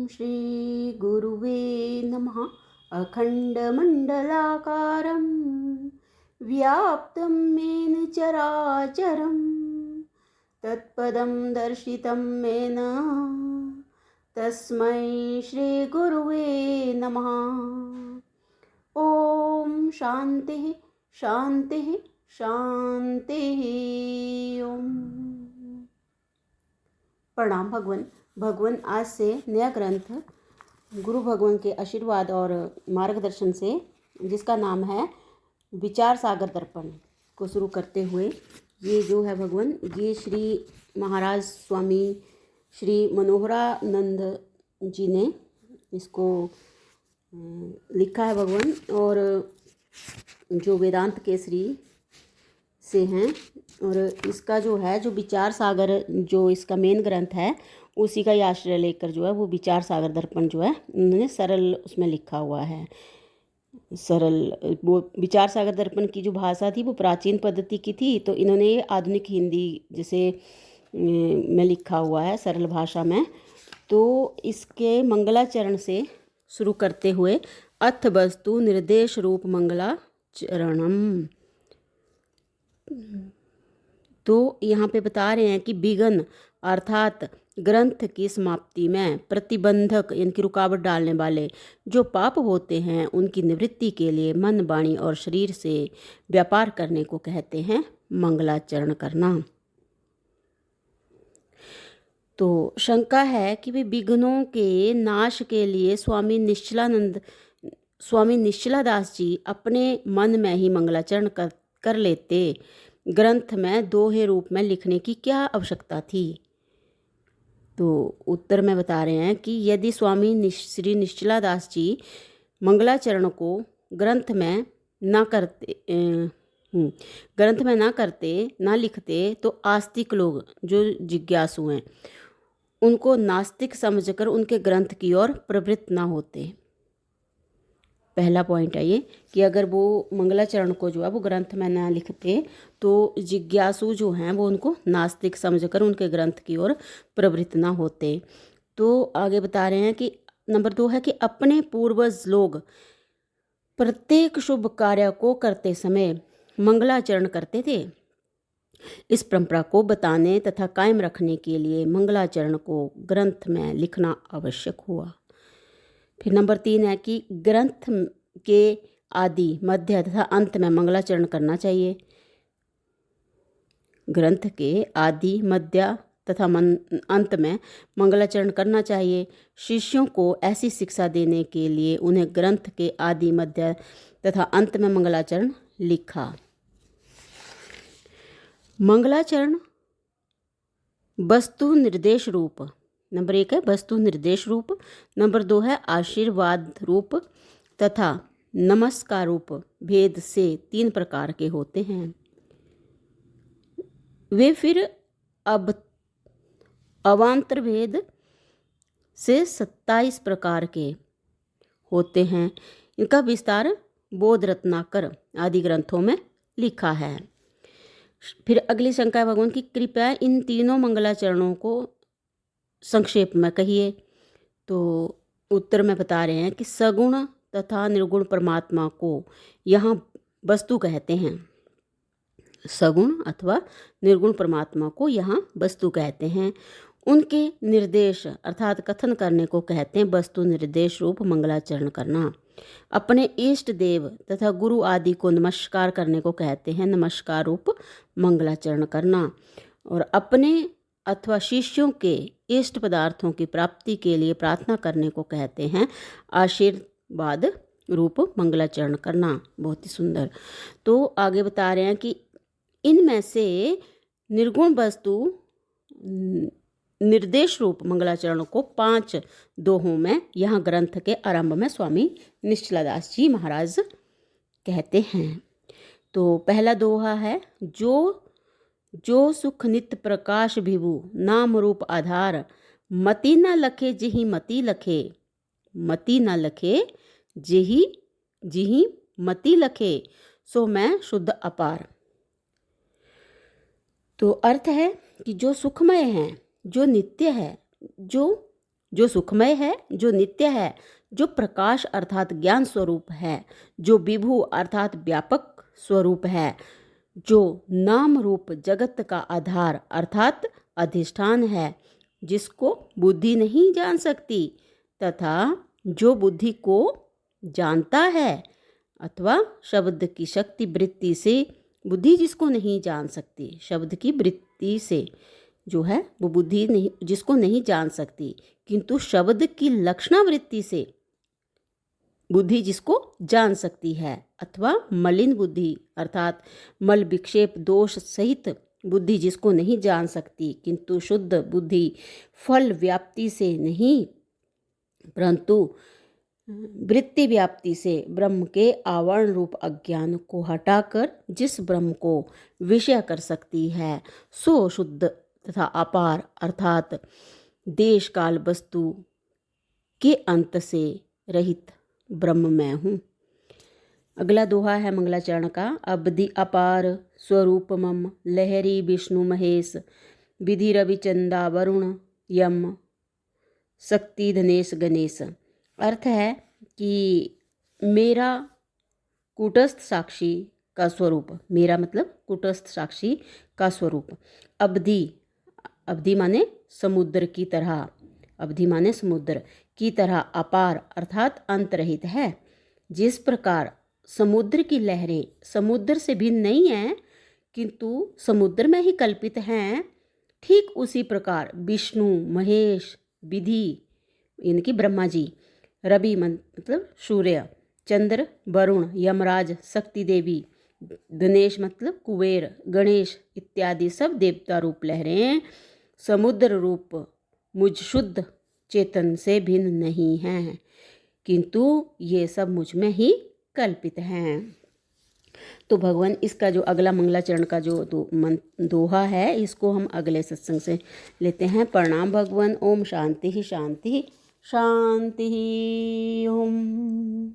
श्री गुरुवे नमः। अखण्डमण्डलाकारं व्याप्तं येन चराचरं तत्पदं दर्शितं येन तस्मै श्रीगुरुवे नमः। ओम शांति शांति शांति। ओम। प्रणाम भगवान। भगवान आज से नया ग्रंथ गुरु भगवान के आशीर्वाद और मार्गदर्शन से, जिसका नाम है विचार सागर दर्पण, को शुरू करते हुए ये जो है भगवान, ये श्री महाराज स्वामी श्री मनोहरानंद जी ने इसको लिखा है भगवान, और जो वेदांत केसरी से हैं। और इसका जो है, जो विचार सागर, जो इसका मेन ग्रंथ है, उसी का ही आश्रय लेकर जो है वो विचार सागर दर्पण जो है उन्होंने सरल उसमें लिखा हुआ है। सरल वो विचार सागर दर्पण की जो भाषा थी वो प्राचीन पद्धति की थी, तो इन्होंने ये आधुनिक हिंदी जैसे में लिखा हुआ है सरल भाषा में। तो इसके मंगलाचरण से शुरू करते हुए अथ वस्तु निर्देश रूप मंगलाचरणम, तो यहाँ पे बता रहे हैं कि विघ्न अर्थात ग्रंथ की समाप्ति में प्रतिबंधक यानी कि रुकावट डालने वाले जो पाप होते हैं, उनकी निवृत्ति के लिए मन, वाणी और शरीर से व्यापार करने को कहते हैं मंगलाचरण करना। तो शंका है कि वे विघ्नों के नाश के लिए स्वामी निश्चलादास जी अपने मन में ही मंगलाचरण कर लेते, ग्रंथ में दोहे रूप में लिखने की क्या आवश्यकता थी। तो उत्तर में बता रहे हैं कि यदि स्वामी श्री निश्चलादास जी मंगलाचरण को ग्रंथ में ना लिखते तो आस्तिक लोग जो जिज्ञासु हैं उनको नास्तिक समझकर उनके ग्रंथ की ओर प्रवृत्त ना होते। पहला पॉइंट है ये कि अगर वो मंगलाचरण को जो है वो ग्रंथ में ना लिखते तो जिज्ञासु जो हैं वो उनको नास्तिक समझकर उनके ग्रंथ की ओर प्रवृत्त ना होते। तो आगे बता रहे हैं कि नंबर 2 है कि अपने पूर्वज लोग प्रत्येक शुभ कार्य को करते समय मंगलाचरण करते थे। इस परंपरा को बताने तथा कायम रखने के लिए मंगलाचरण को ग्रंथ में लिखना आवश्यक हुआ। फिर नंबर 3 है कि ग्रंथ के आदि, मध्य तथा अंत में मंगलाचरण करना चाहिए। ग्रंथ के आदि, मध्य तथा अंत में मंगलाचरण करना चाहिए। शिष्यों को ऐसी शिक्षा देने के लिए उन्हें ग्रंथ के आदि, मध्य तथा अंत में मंगलाचरण लिखा। मंगलाचरण वस्तु निर्देश रूप, नंबर 1 है वस्तु निर्देश रूप, नंबर 2 है आशीर्वाद रूप तथा नमस्कार रूप भेद से 3 प्रकार के होते हैं। वे फिर अब अवान्तर भेद से 27 प्रकार के होते हैं। इनका विस्तार बोध रत्नाकर आदि ग्रंथों में लिखा है। फिर अगली शंका है भगवान की, कृपया इन तीनों मंगलाचरणों को संक्षेप में कहिए। तो उत्तर में बता रहे हैं कि सगुण तथा निर्गुण परमात्मा को यहाँ वस्तु कहते हैं। सगुण अथवा निर्गुण परमात्मा को यहाँ वस्तु कहते हैं। उनके निर्देश अर्थात कथन करने को कहते हैं वस्तु निर्देश रूप मंगलाचरण करना। अपने इष्ट देव तथा गुरु आदि को नमस्कार करने को कहते हैं नमस्कार रूप मंगलाचरण करना। और अपने अथवा शिष्यों के इष्ट पदार्थों की प्राप्ति के लिए प्रार्थना करने को कहते हैं आशीर्वाद रूप मंगलाचरण करना। बहुत ही सुंदर। तो आगे बता रहे हैं कि इनमें से निर्गुण वस्तु निर्देश रूप मंगलाचरण को 5 दोहों में यहाँ ग्रंथ के आरंभ में स्वामी निश्चलादास जी महाराज कहते हैं। तो पहला दोहा है, जो सुख नित्य प्रकाश विभु नाम रूप आधार, मति न लखे जिहि मति लखे, मति न लखे जिहि मति लखे, सो मैं शुद्ध अपार। तो अर्थ है कि जो सुखमय है, जो नित्य है, जो जो सुखमय है, जो नित्य है, जो प्रकाश अर्थात ज्ञान स्वरूप है, जो विभु अर्थात व्यापक स्वरूप है, जो नाम रूप जगत का आधार अर्थात अधिष्ठान है, जिसको बुद्धि नहीं जान सकती तथा जो बुद्धि को जानता है, अथवा शब्द की शक्ति वृत्ति से बुद्धि जिसको नहीं जान सकती, शब्द की वृत्ति से जो है वो बुद्धि नहीं, जिसको नहीं जान सकती, किंतु शब्द की लक्षणा वृत्ति से बुद्धि जिसको जान सकती है, अथवा मलिन बुद्धि अर्थात मल विक्षेप दोष सहित बुद्धि जिसको नहीं जान सकती, किंतु शुद्ध बुद्धि फल व्याप्ति से नहीं परंतु वृत्ति व्याप्ति से ब्रह्म के आवरण रूप अज्ञान को हटाकर जिस ब्रह्म को विषय कर सकती है, सो शुद्ध तथा अपार अर्थात देश काल वस्तु के अंत से रहित ब्रह्म मैं हूँ। अगला दोहा है मंगलाचरण का। अवधि अपार स्वरूप मम लहरी विष्णु महेश विधि रवि चंदा वरुण यम शक्ति धनेश गणेश। अर्थ है कि मेरा कूटस्थ साक्षी का स्वरूप, मेरा मतलब कूटस्थ साक्षी का स्वरूप अवधि, अवधि माने समुद्र की तरह, अवधि माने समुद्र की तरह अपार अर्थात अंतरहित है। जिस प्रकार समुद्र की लहरें समुद्र से भिन्न नहीं हैं किंतु समुद्र में ही कल्पित हैं, ठीक उसी प्रकार विष्णु महेश विधि इनकी ब्रह्मा जी, रवि मतलब सूर्य, चंद्र वरुण, यमराज शक्ति देवी, गणेश मतलब कुबेर, गणेश इत्यादि सब देवता रूप लहरें समुद्र रूप मुझ शुद्ध चेतन से भिन्न नहीं हैं, किंतु ये सब मुझ में ही कल्पित हैं। तो भगवान इसका जो अगला मंगलाचरण का जो दोहा है इसको हम अगले सत्संग से लेते हैं। प्रणाम भगवान। ओम शांति शांति शांति। ओम।